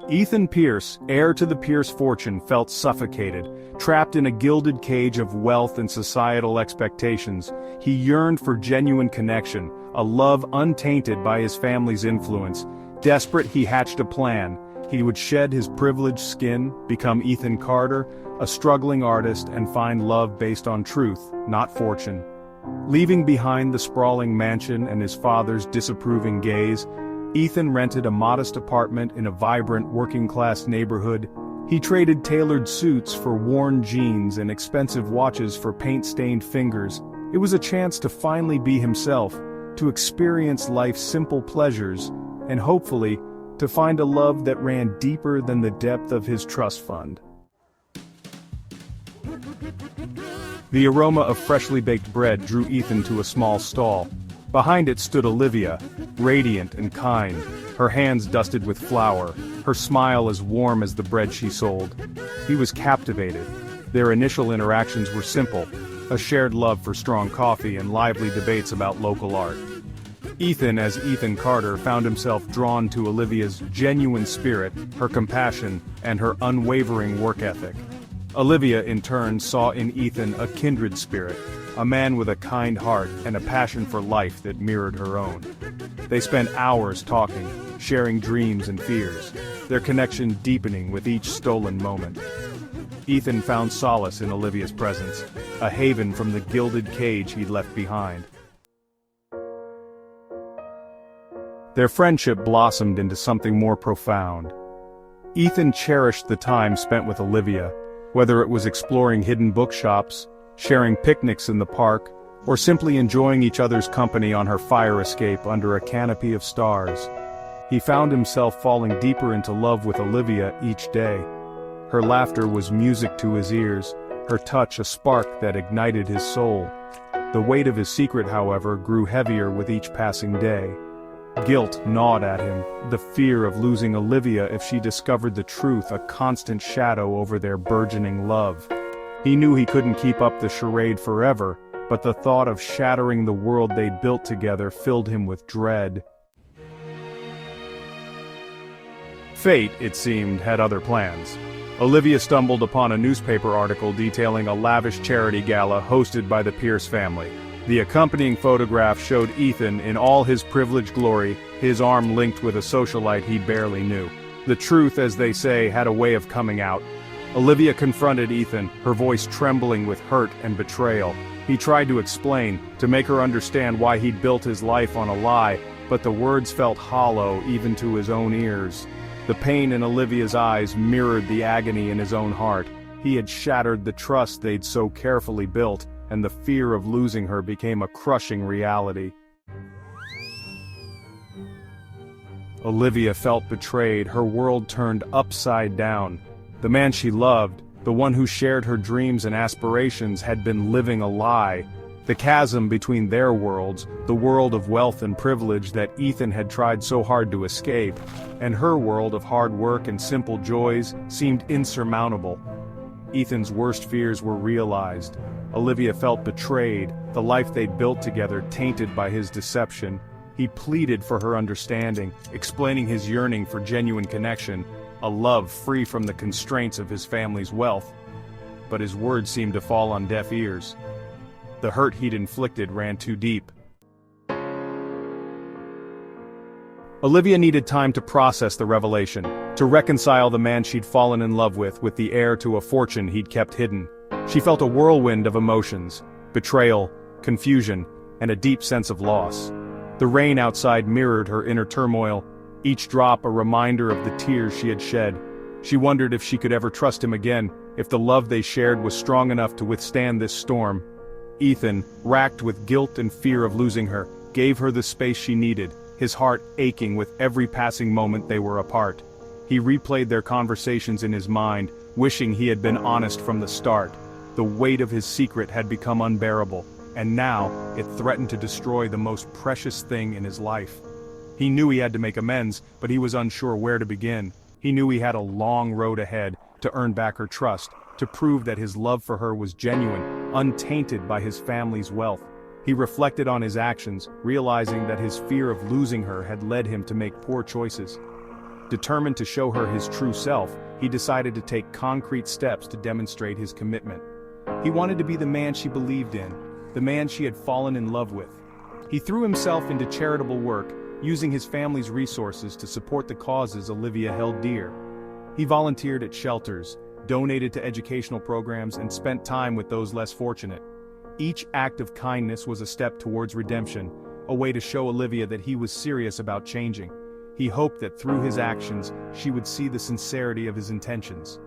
Ethan Pierce, heir to the Pierce fortune, felt suffocated, trapped in a gilded cage of wealth and societal expectations. He yearned for genuine connection, a love untainted by his family's influence. Desperate, he hatched a plan. He would shed his privileged skin, become Ethan Carter, a struggling artist, and find love based on truth, not fortune. Leaving behind the sprawling mansion and his father's disapproving gaze, Ethan rented a modest apartment in a vibrant working-class neighborhood. He traded tailored suits for worn jeans and expensive watches for paint-stained fingers. It was a chance to finally be himself, to experience life's simple pleasures, and hopefully, to find a love that ran deeper than the depth of his trust fund. The aroma of freshly baked bread drew Ethan to a small stall. Behind it stood Olivia, radiant and kind, her hands dusted with flour, her smile as warm as the bread she sold. He was captivated. Their initial interactions were simple, a shared love for strong coffee and lively debates about local art. Ethan, as Ethan Carter, found himself drawn to Olivia's genuine spirit, her compassion, and her unwavering work ethic. Olivia, in turn, saw in Ethan a kindred spirit, a man with a kind heart and a passion for life that mirrored her own. They spent hours talking, sharing dreams and fears, their connection deepening with each stolen moment. Ethan found solace in Olivia's presence, a haven from the gilded cage he'd left behind. Their friendship blossomed into something more profound. Ethan cherished the time spent with Olivia, whether it was exploring hidden bookshops, sharing picnics in the park, or simply enjoying each other's company on her fire escape under a canopy of stars. He found himself falling deeper into love with Olivia each day. Her laughter was music to his ears, her touch a spark that ignited his soul. The weight of his secret, however, grew heavier with each passing day. Guilt gnawed at him, the fear of losing Olivia if she discovered the truth a constant shadow over their burgeoning love. He knew he couldn't keep up the charade forever, but the thought of shattering the world they'd built together filled him with dread. Fate, it seemed, had other plans. Olivia stumbled upon a newspaper article detailing a lavish charity gala hosted by the Pierce family. The accompanying photograph showed Ethan in all his privileged glory, his arm linked with a socialite he barely knew. The truth, as they say, had a way of coming out. Olivia confronted Ethan, her voice trembling with hurt and betrayal. He tried to explain, to make her understand why he'd built his life on a lie, but the words felt hollow even to his own ears. The pain in Olivia's eyes mirrored the agony in his own heart. He had shattered the trust they'd so carefully built, and the fear of losing her became a crushing reality. Olivia felt betrayed, her world turned upside down. The man she loved, the one who shared her dreams and aspirations, had been living a lie. The chasm between their worlds, the world of wealth and privilege that Ethan had tried so hard to escape, and her world of hard work and simple joys, seemed insurmountable. Ethan's worst fears were realized. Olivia felt betrayed, the life they'd built together tainted by his deception. He pleaded for her understanding, explaining his yearning for genuine connection, a love free from the constraints of his family's wealth. But his words seemed to fall on deaf ears. The hurt he'd inflicted ran too deep. Olivia needed time to process the revelation, to reconcile the man she'd fallen in love with the heir to a fortune he'd kept hidden. She felt a whirlwind of emotions, betrayal, confusion, and a deep sense of loss. The rain outside mirrored her inner turmoil, each drop a reminder of the tears she had shed. She wondered if she could ever trust him again, if the love they shared was strong enough to withstand this storm. Ethan, racked with guilt and fear of losing her, gave her the space she needed, his heart aching with every passing moment they were apart. He replayed their conversations in his mind, wishing he had been honest from the start. The weight of his secret had become unbearable, and now it threatened to destroy the most precious thing in his life. He knew he had to make amends, but he was unsure where to begin. He knew he had a long road ahead to earn back her trust, to prove that his love for her was genuine, untainted by his family's wealth. He reflected on his actions, realizing that his fear of losing her had led him to make poor choices. Determined to show her his true self, he decided to take concrete steps to demonstrate his commitment. He wanted to be the man she believed in, the man she had fallen in love with. He threw himself into charitable work, using his family's resources to support the causes Olivia held dear. He volunteered at shelters, donated to educational programs, and spent time with those less fortunate. Each act of kindness was a step towards redemption, a way to show Olivia that he was serious about changing. He hoped that through his actions, she would see the sincerity of his intentions.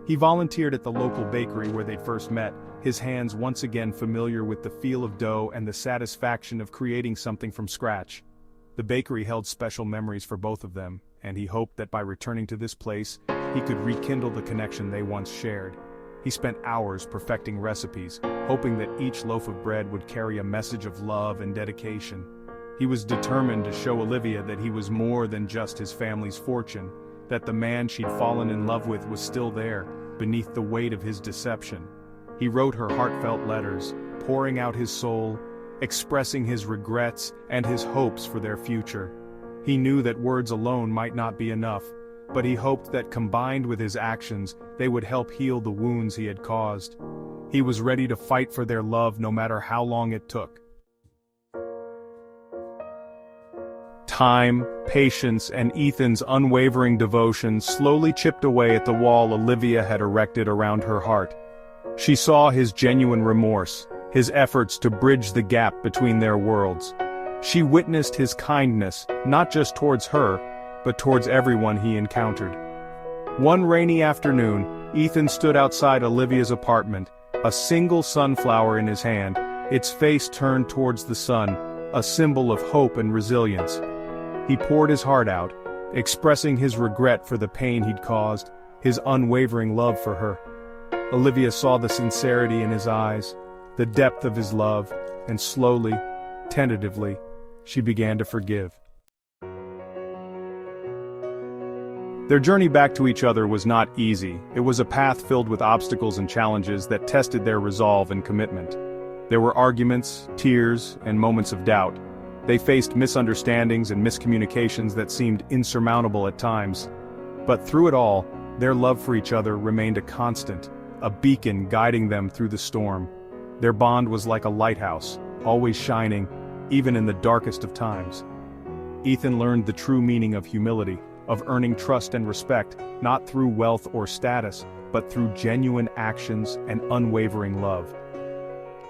He volunteered at the local bakery where they'd first met, his hands once again familiar with the feel of dough and the satisfaction of creating something from scratch. The bakery held special memories for both of them, and he hoped that by returning to this place, he could rekindle the connection they once shared. He spent hours perfecting recipes, hoping that each loaf of bread would carry a message of love and dedication. He was determined to show Olivia that he was more than just his family's fortune, that the man she'd fallen in love with was still there, beneath the weight of his deception. He wrote her heartfelt letters, pouring out his soul, expressing his regrets and his hopes for their future. He knew that words alone might not be enough, but he hoped that combined with his actions, they would help heal the wounds he had caused. He was ready to fight for their love no matter how long it took. Time, patience, and Ethan's unwavering devotion slowly chipped away at the wall Olivia had erected around her heart. She saw his genuine remorse, his efforts to bridge the gap between their worlds. She witnessed his kindness, not just towards her, but towards everyone he encountered. One rainy afternoon, Ethan stood outside Olivia's apartment, a single sunflower in his hand, its face turned towards the sun, a symbol of hope and resilience. He poured his heart out, expressing his regret for the pain he'd caused, his unwavering love for her. Olivia saw the sincerity in his eyes, the depth of his love, and slowly, tentatively, she began to forgive. Their journey back to each other was not easy. It was a path filled with obstacles and challenges that tested their resolve and commitment. There were arguments, tears, and moments of doubt. They faced misunderstandings and miscommunications that seemed insurmountable at times. But through it all, their love for each other remained a constant, a beacon guiding them through the storm. Their bond was like a lighthouse, always shining, even in the darkest of times. Ethan learned the true meaning of humility, of earning trust and respect, not through wealth or status, but through genuine actions and unwavering love.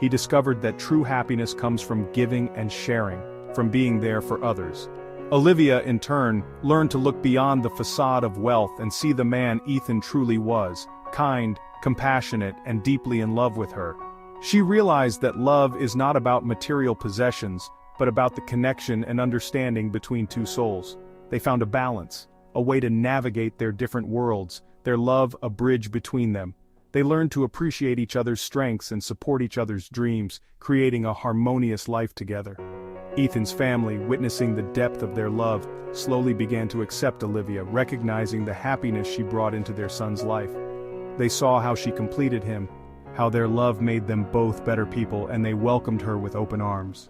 He discovered that true happiness comes from giving and sharing, from being there for others. Olivia, in turn, learned to look beyond the facade of wealth and see the man Ethan truly was, kind, compassionate, and deeply in love with her. She realized that love is not about material possessions, but about the connection and understanding between two souls. They found a balance, a way to navigate their different worlds, their love a bridge between them. They learned to appreciate each other's strengths and support each other's dreams, creating a harmonious life together. Ethan's family, witnessing the depth of their love, slowly began to accept Olivia, recognizing the happiness she brought into their son's life. They saw how she completed him, how their love made them both better people, and they welcomed her with open arms.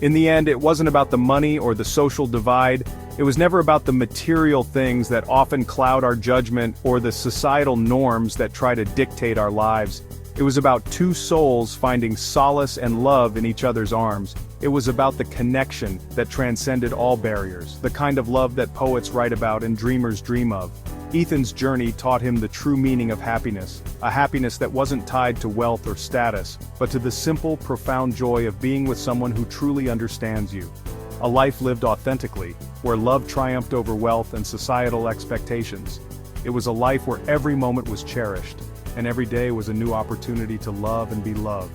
In the end, it wasn't about the money or the social divide. It was never about the material things that often cloud our judgment or the societal norms that try to dictate our lives. It was about two souls finding solace and love in each other's arms. It was about the connection that transcended all barriers, the kind of love that poets write about and dreamers dream of. Ethan's journey taught him the true meaning of happiness, a happiness that wasn't tied to wealth or status, but to the simple, profound joy of being with someone who truly understands you. A life lived authentically, where love triumphed over wealth and societal expectations. It was a life where every moment was cherished, and every day was a new opportunity to love and be loved.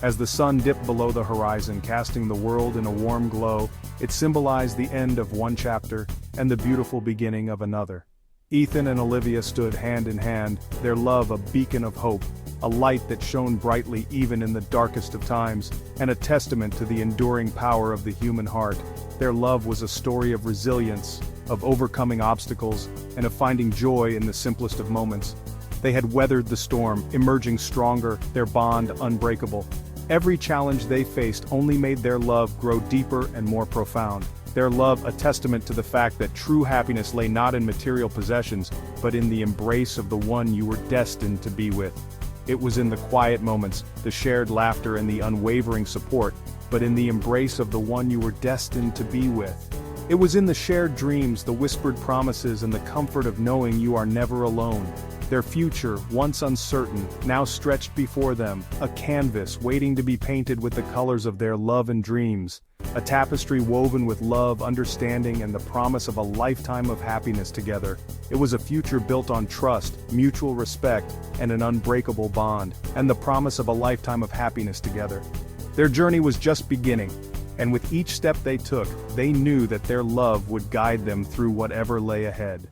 As the sun dipped below the horizon, casting the world in a warm glow, it symbolized the end of one chapter and the beautiful beginning of another. Ethan and Olivia stood hand in hand, their love a beacon of hope, a light that shone brightly even in the darkest of times, and a testament to the enduring power of the human heart. Their love was a story of resilience, of overcoming obstacles, and of finding joy in the simplest of moments. They had weathered the storm, emerging stronger, their bond unbreakable. Every challenge they faced only made their love grow deeper and more profound. Their love a testament to the fact that true happiness lay not in material possessions, but in the embrace of the one you were destined to be with. It was in the quiet moments, the shared laughter and the unwavering support, but in the embrace of the one you were destined to be with. It was in the shared dreams, the whispered promises and the comfort of knowing you are never alone. Their future, once uncertain, now stretched before them, a canvas waiting to be painted with the colors of their love and dreams. A tapestry woven with love, understanding and the promise of a lifetime of happiness together. It was a future built on trust, mutual respect, and an unbreakable bond, and the promise of a lifetime of happiness together. Their journey was just beginning, and with each step they took, they knew that their love would guide them through whatever lay ahead.